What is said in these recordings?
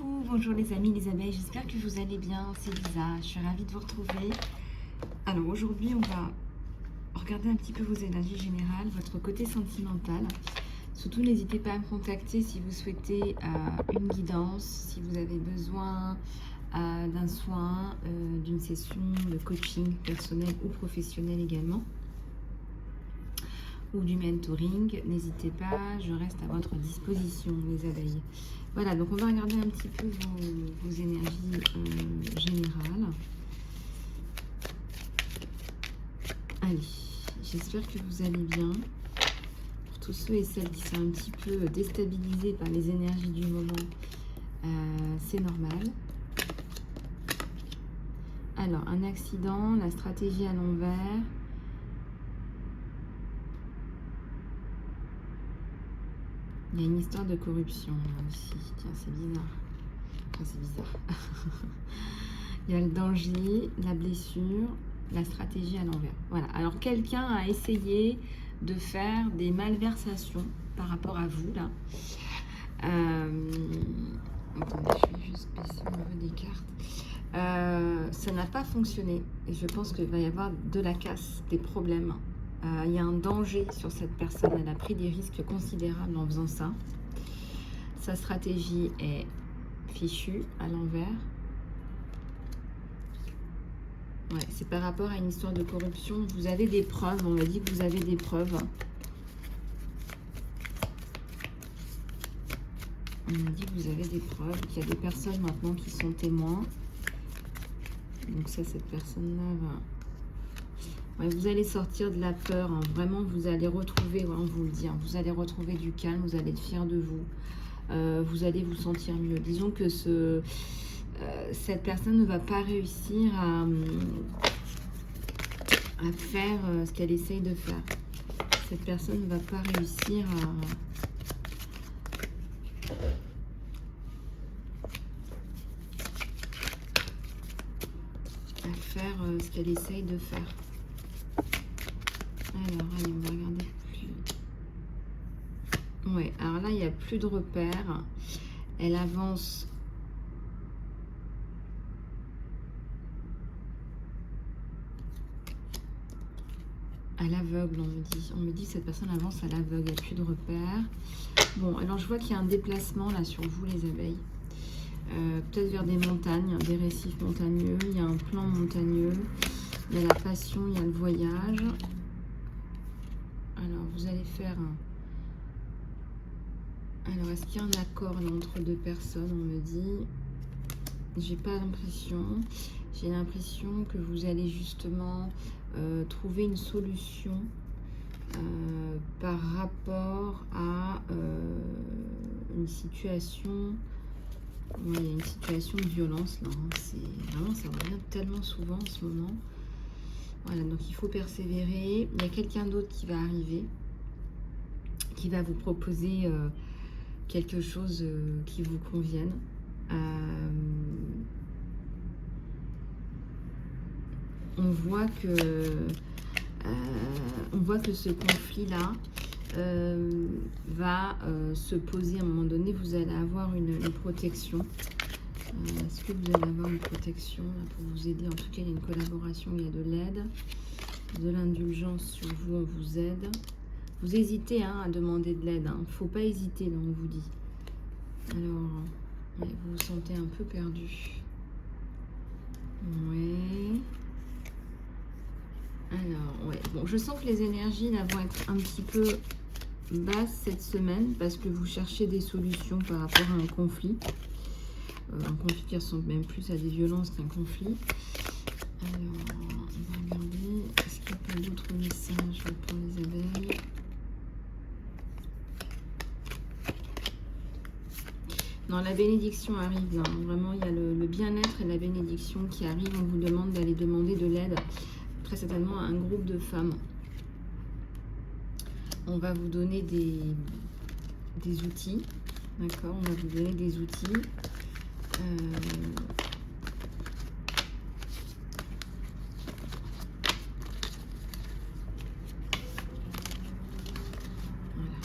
Coucou, bonjour les amis, les abeilles, j'espère que vous allez bien, c'est Lisa, je suis ravie de vous retrouver. Alors aujourd'hui on va regarder un petit peu vos énergies générales, votre côté sentimental. Surtout n'hésitez pas à me contacter si vous souhaitez une guidance, si vous avez besoin d'un soin, d'une session de coaching personnel ou professionnel également, ou du mentoring, n'hésitez pas, je reste à votre disposition les abeilles. Voilà, donc on va regarder un petit peu vos énergies générales. Allez, j'espère que vous allez bien. Pour tous ceux et celles qui sont un petit peu déstabilisés par les énergies du moment, c'est normal. Alors, un accident, la stratégie à l'envers. Il y a une histoire de corruption là aussi. Tiens, c'est bizarre. Enfin, c'est bizarre. Il y a le danger, la blessure, la stratégie à l'envers. Voilà. Alors, quelqu'un a essayé de faire des malversations par rapport à vous là. Attendez, je vais juste baisser au niveau des cartes. Ça n'a pas fonctionné. Et je pense qu'il va y avoir de la casse, des problèmes. Il y a un danger sur cette personne, elle a pris des risques considérables en faisant ça. Sa stratégie est fichue à l'envers. Ouais, c'est par rapport à une histoire de corruption. Vous avez des preuves, on me dit que vous avez des preuves. On me dit que vous avez des preuves, qu'il y a des personnes maintenant qui sont témoins. Donc ça, cette personne-là va... Ouais, vous allez sortir de la peur, hein. Vraiment vous allez retrouver, ouais, on vous le dit, hein, vous allez retrouver du calme, vous allez être fier de vous, vous allez vous sentir mieux. Disons que cette personne ne va pas réussir à faire ce qu'elle essaye de faire. Cette personne ne va pas réussir à faire ce qu'elle essaye de faire. Alors, allez, on va regarder plus. Ouais, alors là, il n'y a plus de repères. Elle avance. À l'aveugle, on me dit. On me dit que cette personne avance à l'aveugle, il n'y a plus de repères. Bon, alors je vois qu'il y a un déplacement là sur vous, les abeilles. Peut-être vers des montagnes, des récifs montagneux. Il y a un plan montagneux. Il y a la passion, il y a le voyage. Alors, vous allez faire un... Alors, est-ce qu'il y a un accord là, entre deux personnes? On me dit... J'ai pas l'impression. J'ai l'impression que vous allez justement trouver une solution par rapport à une situation... Ouais, il y a une situation de violence là. Hein. Vraiment, ça revient tellement souvent en ce moment. Voilà, donc il faut persévérer. Il y a quelqu'un d'autre qui va arriver, qui va vous proposer quelque chose qui vous convienne. On voit que ce conflit-là va se poser à un moment donné. Vous allez avoir une protection. Est-ce que vous allez avoir une protection là, pour vous aider? En tout cas, il y a une collaboration, il y a de l'aide, de l'indulgence sur vous, on vous aide. Vous hésitez hein, à demander de l'aide. Il ne faut pas hésiter, là, on vous dit. Alors, ouais, vous vous sentez un peu perdu. Ouais. Alors, ouais. Bon, je sens que les énergies là, vont être un petit peu basses cette semaine parce que vous cherchez des solutions par rapport à un conflit. Un conflit qui ressemble même plus à des violences qu'un conflit. Alors, on va regarder. Est-ce qu'il y a pas d'autres messages pour les abeilles? Non, la bénédiction arrive. Hein. Vraiment, il y a le bien-être et la bénédiction qui arrive. On vous demande d'aller demander de l'aide, très certainement à un groupe de femmes. On va vous donner des outils. D'accord? On va vous donner des outils. Voilà.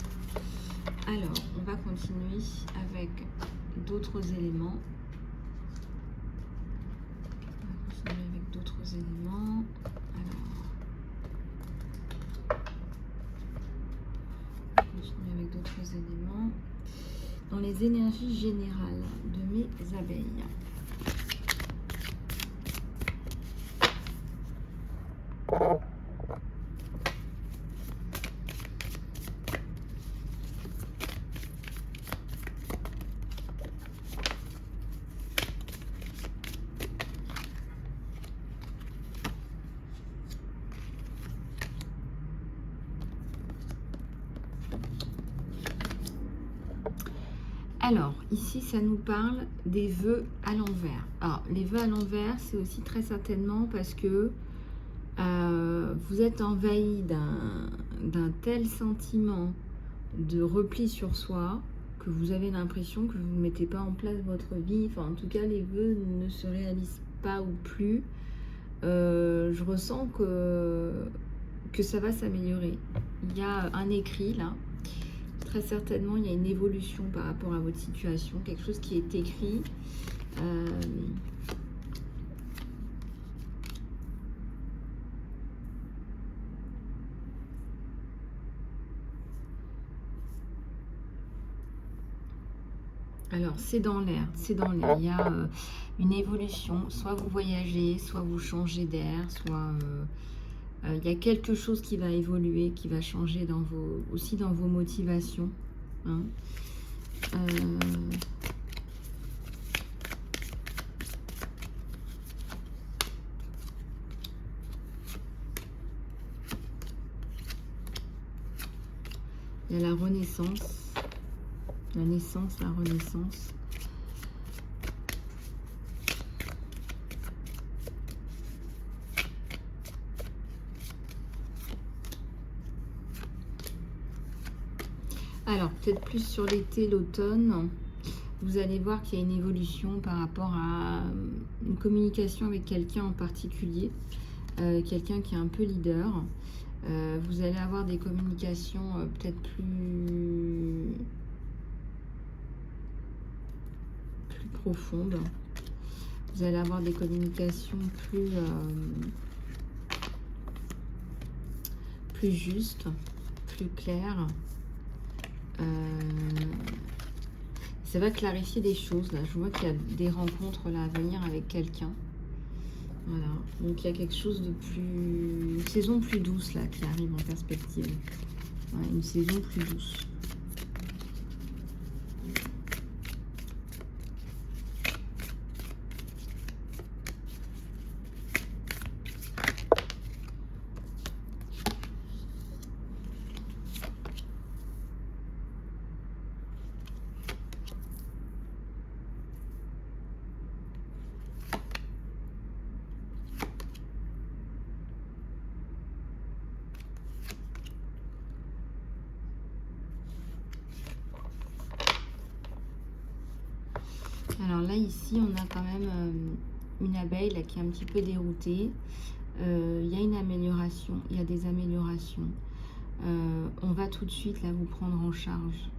Alors, on va continuer avec d'autres éléments. On va continuer avec d'autres éléments. Alors, on va continuer avec d'autres éléments. Dans les énergies générales de mes abeilles. Alors, ici, ça nous parle des vœux à l'envers. Alors, les vœux à l'envers, c'est aussi très certainement parce que vous êtes envahi d'un tel sentiment de repli sur soi que vous avez l'impression que vous ne mettez pas en place votre vie. Enfin, en tout cas, les vœux ne se réalisent pas ou plus. Je ressens que ça va s'améliorer. Il y a un écrit là. Très certainement, il y a une évolution par rapport à votre situation, quelque chose qui est écrit. Alors, c'est dans l'air, c'est dans l'air. Il y a une évolution. Soit vous voyagez, soit vous changez d'air, soit... il y a quelque chose qui va évoluer, qui va changer aussi dans vos motivations. Hein. Il y a la renaissance, la naissance, la renaissance. Alors, peut-être plus sur l'été, l'automne, vous allez voir qu'il y a une évolution par rapport à une communication avec quelqu'un en particulier, quelqu'un qui est un peu leader. Vous allez avoir des communications peut-être plus profondes. Vous allez avoir des communications plus justes, plus claires. Ça va clarifier des choses là. Je vois qu'il y a des rencontres là à venir avec quelqu'un. Voilà. Donc il y a quelque chose de plus... Une saison plus douce là qui arrive en perspective. Ouais, une saison plus douce. Alors là, ici, on a quand même une abeille là, qui est un petit peu déroutée. Il y a une amélioration, il y a des améliorations. On va tout de suite là vous prendre en charge.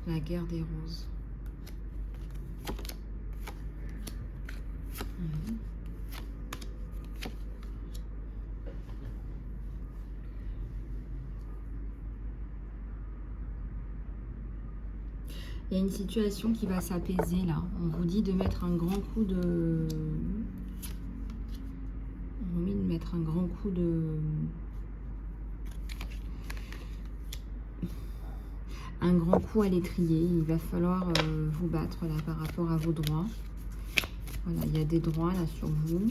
La guerre des roses. Il y a une situation qui va s'apaiser là. On vous dit de mettre un grand coup de... On vous dit de mettre un grand coup de... Un grand coup à l'étrier. Il va falloir vous battre là par rapport à vos droits. Voilà, il y a des droits là sur vous.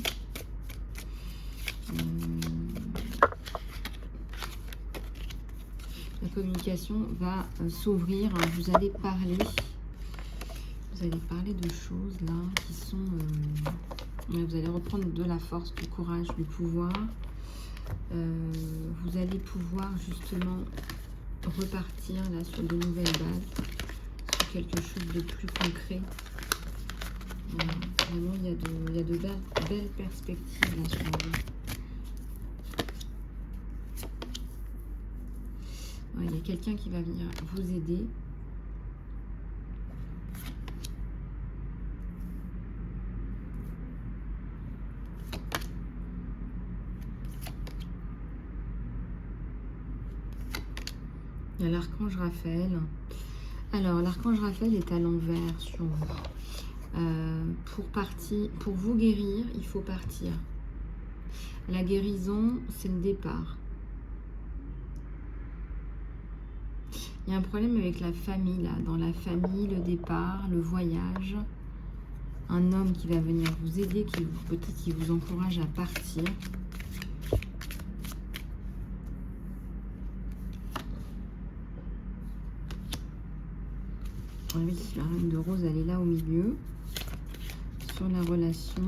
La communication va s'ouvrir. Vous allez parler de choses là qui sont Vous allez reprendre de la force, du courage, du pouvoir. Vous allez pouvoir justement repartir là sur de nouvelles bases, sur quelque chose de plus concret. Voilà. Vraiment, il y a de belles perspectives là sur vous. Ouais, il y a quelqu'un qui va venir vous aider. Il y a l'archange Raphaël. Alors, l'archange Raphaël est à l'envers sur vous. Pour vous guérir, il faut partir. La guérison, c'est le départ. Il y a un problème avec la famille, là. Dans la famille, le départ, le voyage. Un homme qui va venir vous aider, peut-être qui vous encourage à partir. Oui, la reine de rose, elle est là au milieu. Sur la relation.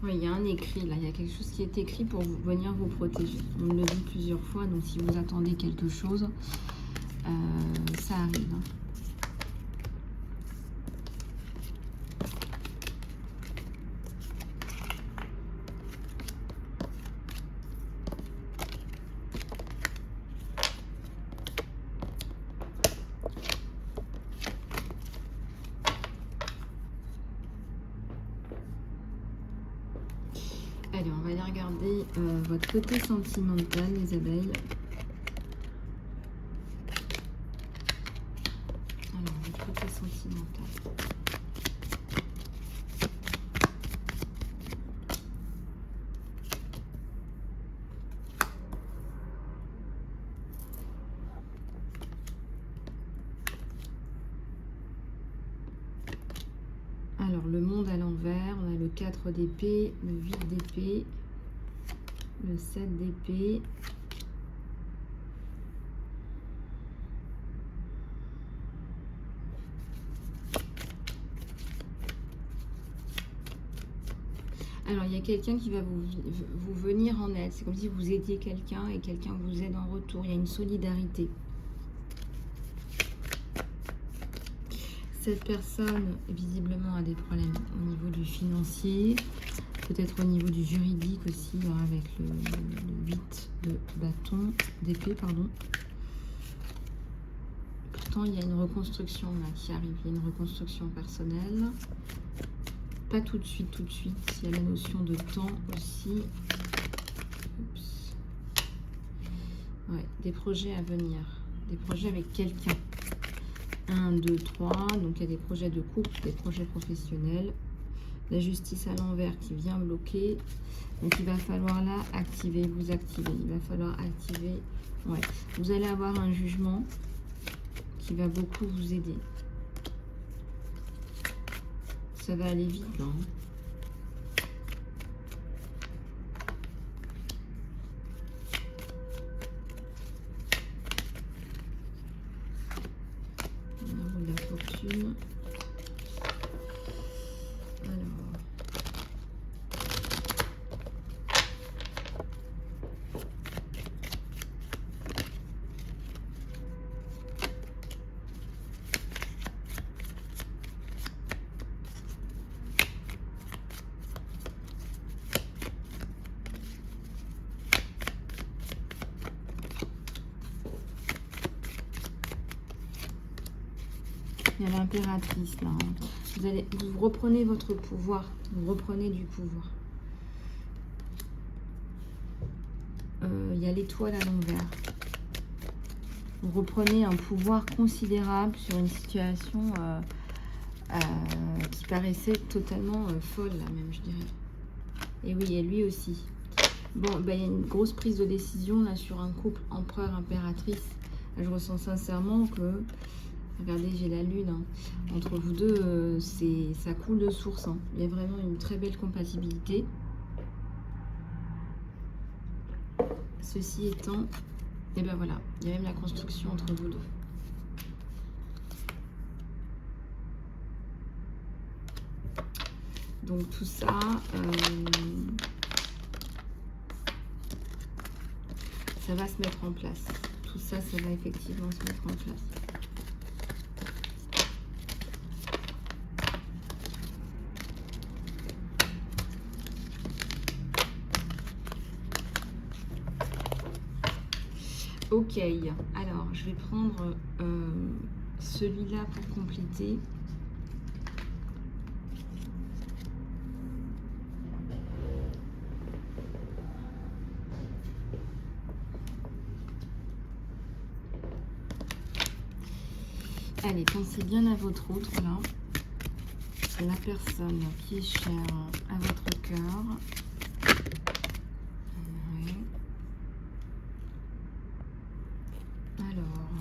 Oui, il y a un écrit là, il y a quelque chose qui est écrit pour venir vous protéger. On me le dit plusieurs fois, donc si vous attendez quelque chose, ça arrive. Allez, on va aller regarder votre côté sentimental, les abeilles. Alors, votre côté sentimental. Alors, le monde à l'envers, on a le 4 d'épée, le 8 d'épée, le 7 d'épée. Alors, il y a quelqu'un qui va vous venir en aide. C'est comme si vous aidiez quelqu'un et quelqu'un vous aide en retour. Il y a une solidarité. Cette personne, visiblement, a des problèmes au niveau du financier, peut-être au niveau du juridique aussi, avec le 8 de bâton, d'épée, pardon. Pourtant, il y a une reconstruction là, qui arrive. Il y a une reconstruction personnelle. Pas tout de suite, tout de suite. Il y a la notion de temps aussi. Oups. Ouais, des projets à venir. Des projets avec quelqu'un. 1, 2, 3. Donc, il y a des projets de couple, des projets professionnels. La justice à l'envers qui vient bloquer. Donc, il va falloir là activer, vous activer. Il va falloir activer. Ouais. Vous allez avoir un jugement qui va beaucoup vous aider. Ça va aller vite, non ? La roue de la fortune. Alors. Il y a l'impératrice là. Vous reprenez votre pouvoir. Vous reprenez du pouvoir. Il y a l'étoile à l'envers. Vous reprenez un pouvoir considérable sur une situation qui paraissait totalement folle, là même, je dirais. Et oui, et lui aussi. Bon, ben, il y a une grosse prise de décision là sur un couple empereur-impératrice. Je ressens sincèrement que... Regardez, j'ai la lune. Hein. Entre vous deux, ça coule de source. Hein. Il y a vraiment une très belle compatibilité. Ceci étant, et ben voilà, il y a même la construction entre vous deux. Donc tout ça, ça va se mettre en place. Tout ça, ça va effectivement se mettre en place. Ok, alors je vais prendre celui-là pour compléter. Allez, pensez bien à votre autre là. La personne qui est chère à votre cœur. Ouais. Alors,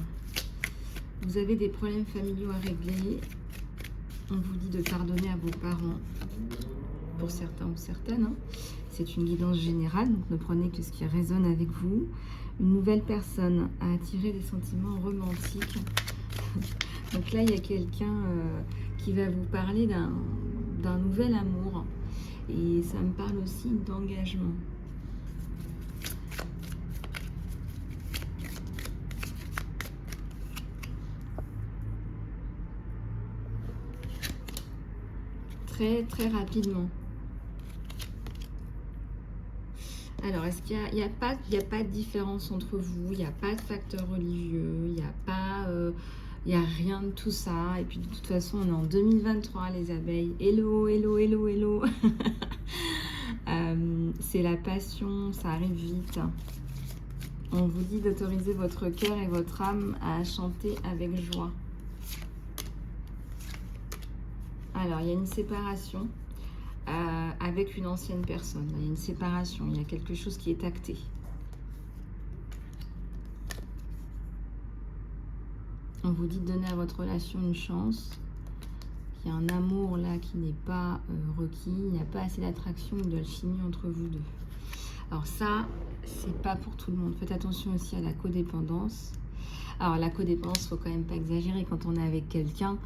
vous avez des problèmes familiaux à régler. On vous dit de pardonner à vos parents. Pour certains ou certaines. Hein. C'est une guidance générale, donc ne prenez que ce qui résonne avec vous. Une nouvelle personne a attiré des sentiments romantiques. Donc là, il y a quelqu'un qui va vous parler d'un nouvel amour. Et ça me parle aussi d'engagement. Très, très rapidement. Alors, est-ce qu'il n'y a pas de différence entre vous? Il n'y a pas de facteur religieux, il n'y a pas... il n'y a rien de tout ça. Et puis, de toute façon, on est en 2023, les abeilles. Hello, hello, hello, hello. C'est la passion, ça arrive vite. On vous dit d'autoriser votre cœur et votre âme à chanter avec joie. Alors, il y a une séparation avec une ancienne personne. Il y a une séparation, il y a quelque chose qui est acté. On vous dit de donner à votre relation une chance. Il y a un amour là qui n'est pas requis. Il n'y a pas assez d'attraction ou d'alchimie entre vous deux. Alors ça, c'est pas pour tout le monde. Faites attention aussi à la codépendance. Alors la codépendance, faut quand même pas exagérer. Quand on est avec quelqu'un,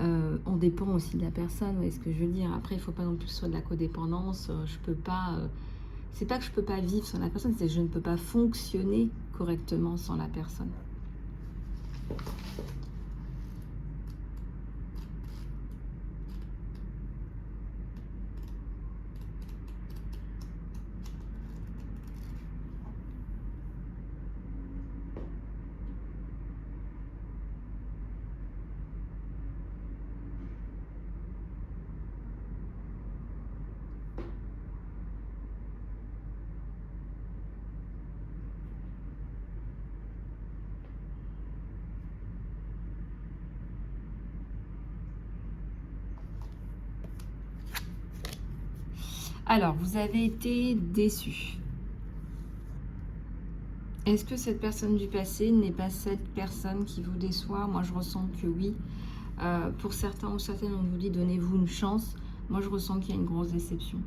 on dépend aussi de la personne. Vous voyez ce que je veux dire? Après, il faut pas non plus sur de la codépendance. Je peux pas... c'est pas que je peux pas vivre sans la personne, c'est que je ne peux pas fonctionner correctement sans la personne. Alors, vous avez été déçu. Est-ce que cette personne du passé n'est pas cette personne qui vous déçoit? Moi, je ressens que oui. Pour certains ou certaines, on vous dit donnez-vous une chance. Moi, je ressens qu'il y a une grosse déception.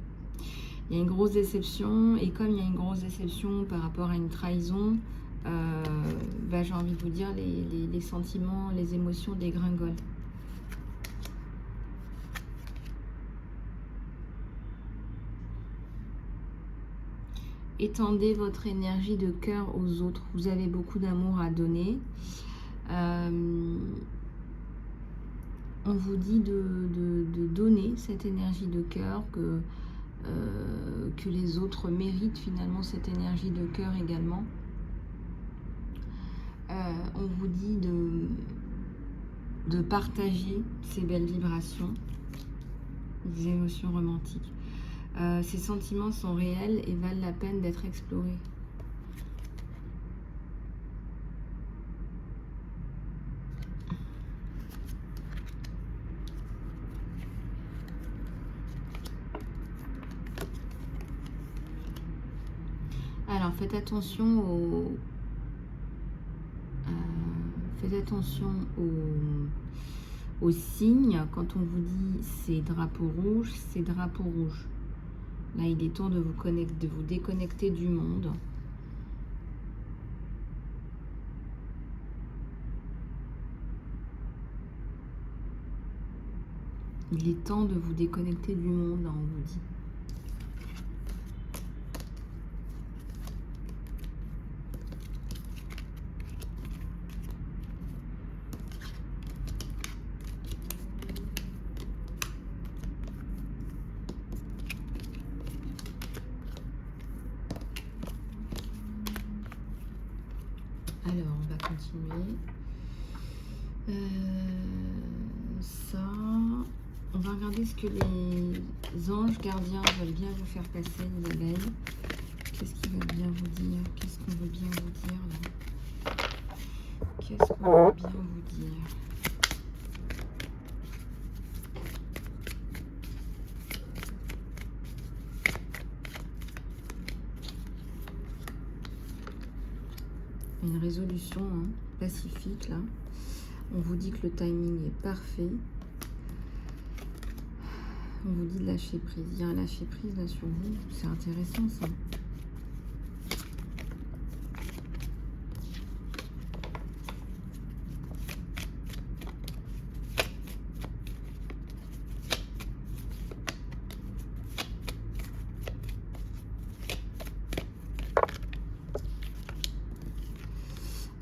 Il y a une grosse déception, et comme il y a une grosse déception par rapport à une trahison, j'ai envie de vous dire, les sentiments, les émotions dégringolent. Étendez votre énergie de cœur aux autres. Vous avez beaucoup d'amour à donner. On vous dit de donner cette énergie de cœur, que les autres méritent finalement cette énergie de cœur également. On vous dit de partager ces belles vibrations, des émotions romantiques. Ces sentiments sont réels et valent la peine d'être explorés. Alors, faites attention aux signes. Quand on vous dit c'est drapeau rouge, c'est drapeau rouge. Là, il est temps de vous déconnecter du monde. Il est temps de vous déconnecter du monde, hein, on vous dit. Alors, on va continuer. Ça, on va regarder ce que les anges gardiens veulent bien vous faire passer, les abeilles. Qu'est-ce qu'ils veulent bien vous dire? Qu'est-ce qu'on veut bien vous dire là? Qu'est-ce qu'on veut bien vous dire? Une résolution hein, pacifique là. On vous dit que le timing est parfait. On vous dit de lâcher prise. Il y a un lâcher prise là sur vous. C'est intéressant ça.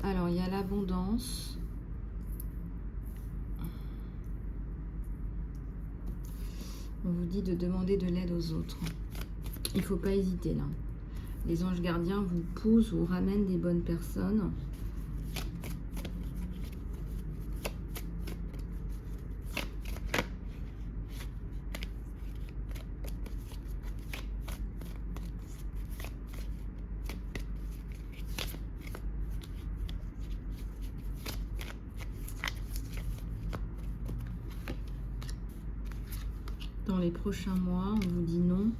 Alors, il y a l'abondance. On vous dit de demander de l'aide aux autres. Il ne faut pas hésiter là. Les anges gardiens vous poussent, vous ramènent des bonnes personnes. Dans les prochains mois, on vous dit non.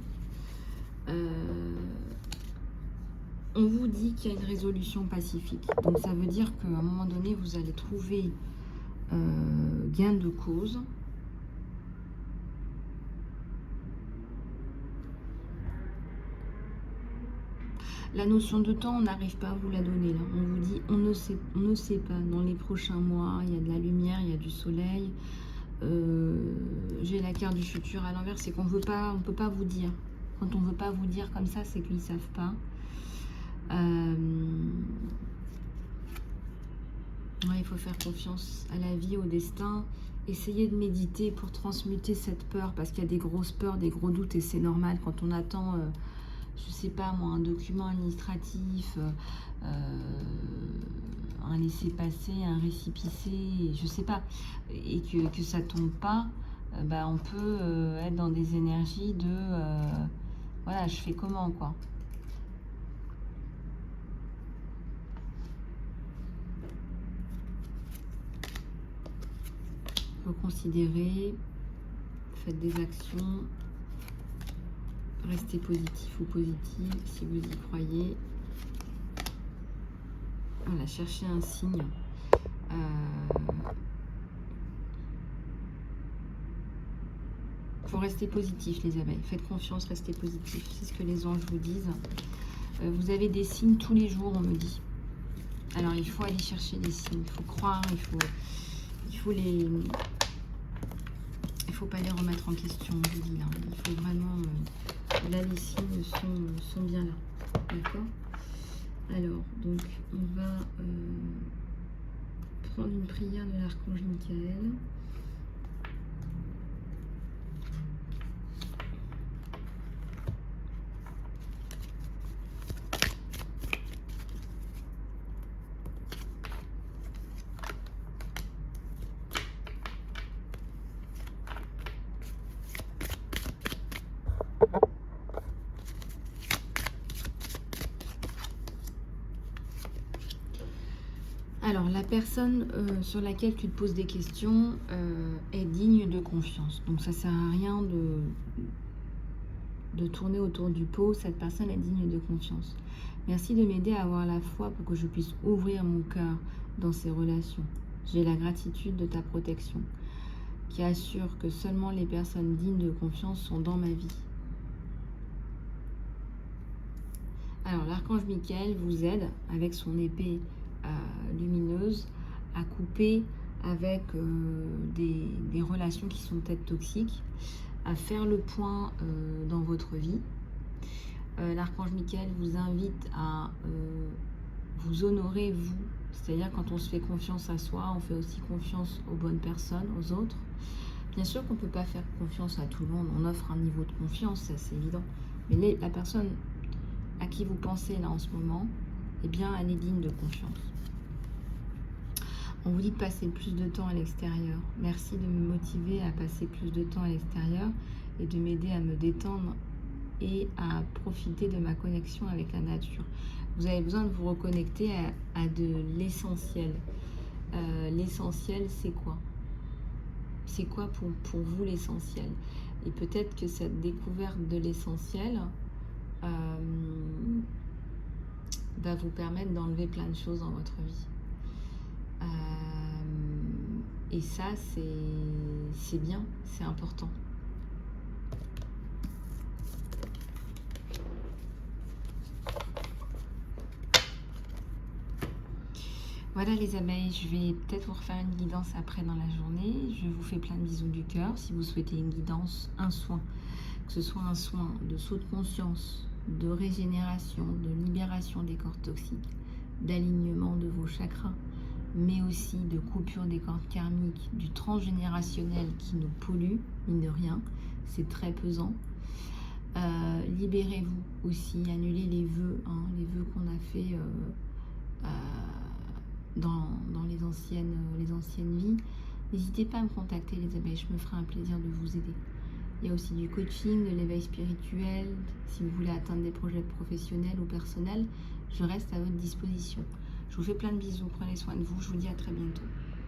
On vous dit qu'il y a une résolution pacifique. Donc ça veut dire qu'à un moment donné, vous allez trouver gain de cause. La notion de temps, on n'arrive pas à vous la donner là. On vous dit, on ne sait pas. Dans les prochains mois, il y a de la lumière, il y a du soleil. J'ai la carte du futur à l'envers, c'est qu'on peut pas vous dire. Quand on veut pas vous dire comme ça, c'est qu'ils savent pas. Ouais, il faut faire confiance à la vie, au destin. Essayez de méditer pour transmuter cette peur, parce qu'il y a des grosses peurs, des gros doutes, et c'est normal quand on attend, je sais pas moi, un document administratif, un laissez-passer, un récépissé, je sais pas, et que ça tombe pas, bah on peut être dans des énergies de voilà, je fais comment quoi. Reconsidérez, faites des actions, restez positif ou positive si vous y croyez. Voilà, cherchez un signe. Faut rester positif les abeilles, faites confiance, restez positif, c'est ce que les anges vous disent. Vous avez des signes tous les jours, on me dit. Alors il faut aller chercher des signes, il faut croire, il faut pas les remettre en question, je dis là. Il faut vraiment, là les signes sont bien là, d'accord. Alors donc on va prendre une prière de l'archange Michael. Alors, la personne sur laquelle tu te poses des questions est digne de confiance. Donc, ça ne sert à rien de tourner autour du pot. Cette personne est digne de confiance. Merci de m'aider à avoir la foi pour que je puisse ouvrir mon cœur dans ces relations. J'ai la gratitude de ta protection qui assure que seulement les personnes dignes de confiance sont dans ma vie. Alors, l'archange Michael vous aide avec son épée lumineuse à couper avec des relations qui sont peut-être toxiques, à faire le point dans votre vie. L'archange Michael vous invite à vous honorer, vous. C'est-à-dire quand on se fait confiance à soi, on fait aussi confiance aux bonnes personnes, aux autres. Bien sûr qu'on ne peut pas faire confiance à tout le monde, on offre un niveau de confiance, ça c'est évident. Mais la personne à qui vous pensez là en ce moment, eh bien elle est digne de confiance. On vous dit de passer plus de temps à l'extérieur. Merci de me motiver à passer plus de temps à l'extérieur et de m'aider à me détendre et à profiter de ma connexion avec la nature. Vous avez besoin de vous reconnecter à de l'essentiel. L'essentiel, c'est quoi? C'est quoi pour vous l'essentiel? Et peut-être que cette découverte de l'essentiel va vous permettre d'enlever plein de choses dans votre vie. Et ça, c'est bien, c'est important. Voilà les abeilles, je vais peut-être vous refaire une guidance après dans la journée. Je vous fais plein de bisous du cœur. Si vous souhaitez une guidance, un soin, que ce soit un soin de saut de conscience, de régénération, de libération des cordes toxiques, d'alignement de vos chakras, mais aussi de coupure des cordes karmiques, du transgénérationnel qui nous pollue, mine de rien, c'est très pesant. Libérez-vous aussi, annulez les vœux qu'on a fait dans les anciennes vies. N'hésitez pas à me contacter les abeilles, je me ferai un plaisir de vous aider. Il y a aussi du coaching, de l'éveil spirituel. Si vous voulez atteindre des projets professionnels ou personnels, je reste à votre disposition. Je vous fais plein de bisous, prenez soin de vous, je vous dis à très bientôt.